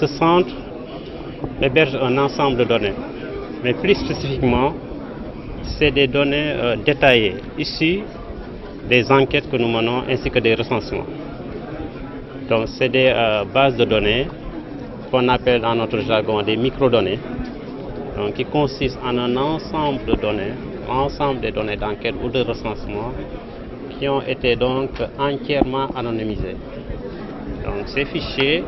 Ce centre héberge un ensemble de données, mais plus spécifiquement, c'est des données détaillées, issues des enquêtes que nous menons ainsi que des recensements. Donc c'est des bases de données qu'on appelle dans notre jargon des microdonnées, donc qui consistent en un ensemble de données, ensemble des données d'enquête ou de recensement qui ont été donc entièrement anonymisées. Donc ces fichiers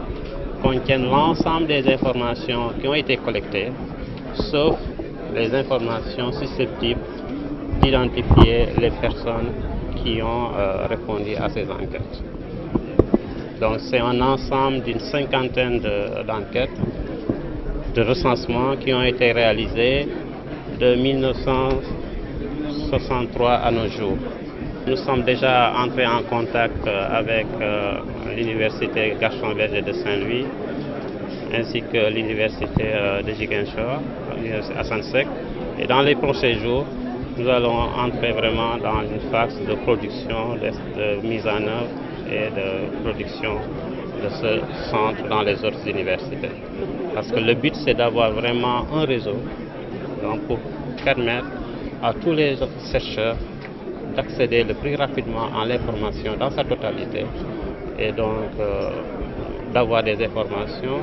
contiennent l'ensemble des informations qui ont été collectées, sauf les informations susceptibles d'identifier les personnes qui ont répondu à ces enquêtes. Donc c'est un ensemble d'une cinquantaine d'enquêtes, de recensements qui ont été réalisés de 1963 à nos jours. Nous sommes déjà entrés en contact avec l'université Gaston Berger de Saint-Louis ainsi que l'université de Ziguinchor, l'université Assane Seck. Et dans les prochains jours, nous allons entrer vraiment dans une phase de production, de mise en œuvre et de production de ce centre dans les autres universités. Parce que le but, c'est d'avoir vraiment un réseau donc, pour permettre à tous les chercheurs d'accéder le plus rapidement à l'information dans sa totalité et donc d'avoir des informations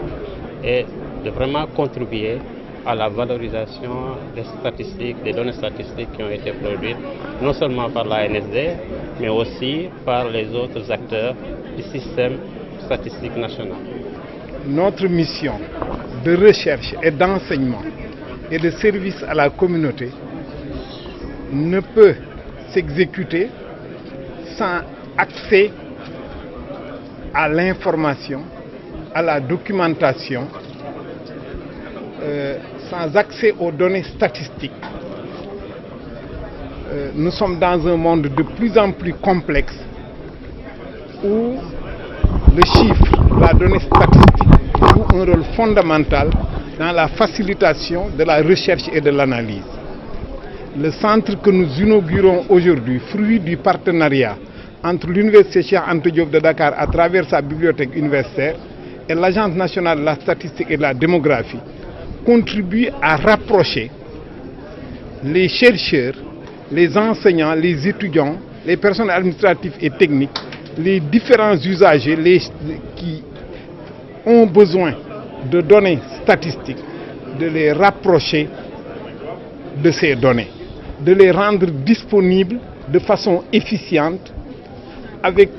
et de vraiment contribuer à la valorisation des statistiques, des données statistiques qui ont été produites, non seulement par l'ANSD, mais aussi par les autres acteurs du système statistique national. Notre mission de recherche et d'enseignement et de service à la communauté ne peut s'exécuter sans accès à l'information, à la documentation, sans accès aux données statistiques. Nous sommes dans un monde de plus en plus complexe où le chiffre, la donnée statistique joue un rôle fondamental dans la facilitation de la recherche et de l'analyse. Le centre que nous inaugurons aujourd'hui, fruit du partenariat entre l'Université Cheikh Anta Diop de Dakar à travers sa bibliothèque universitaire et l'Agence nationale de la statistique et de la démographie, contribue à rapprocher les chercheurs, les enseignants, les étudiants, les personnes administratives et techniques, les différents usagers qui ont besoin de données statistiques, de les rapprocher de ces données, de les rendre disponibles de façon efficiente avec,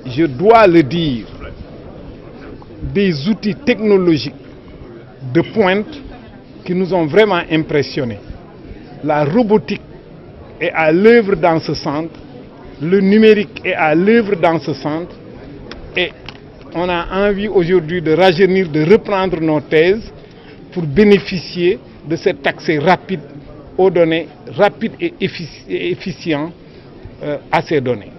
je dois le dire, des outils technologiques de pointe qui nous ont vraiment impressionnés. La robotique est à l'œuvre dans ce centre, le numérique est à l'œuvre dans ce centre et on a envie aujourd'hui de rajeunir, de reprendre nos thèses pour bénéficier de cet accès rapide aux données, rapide et efficient à ces données.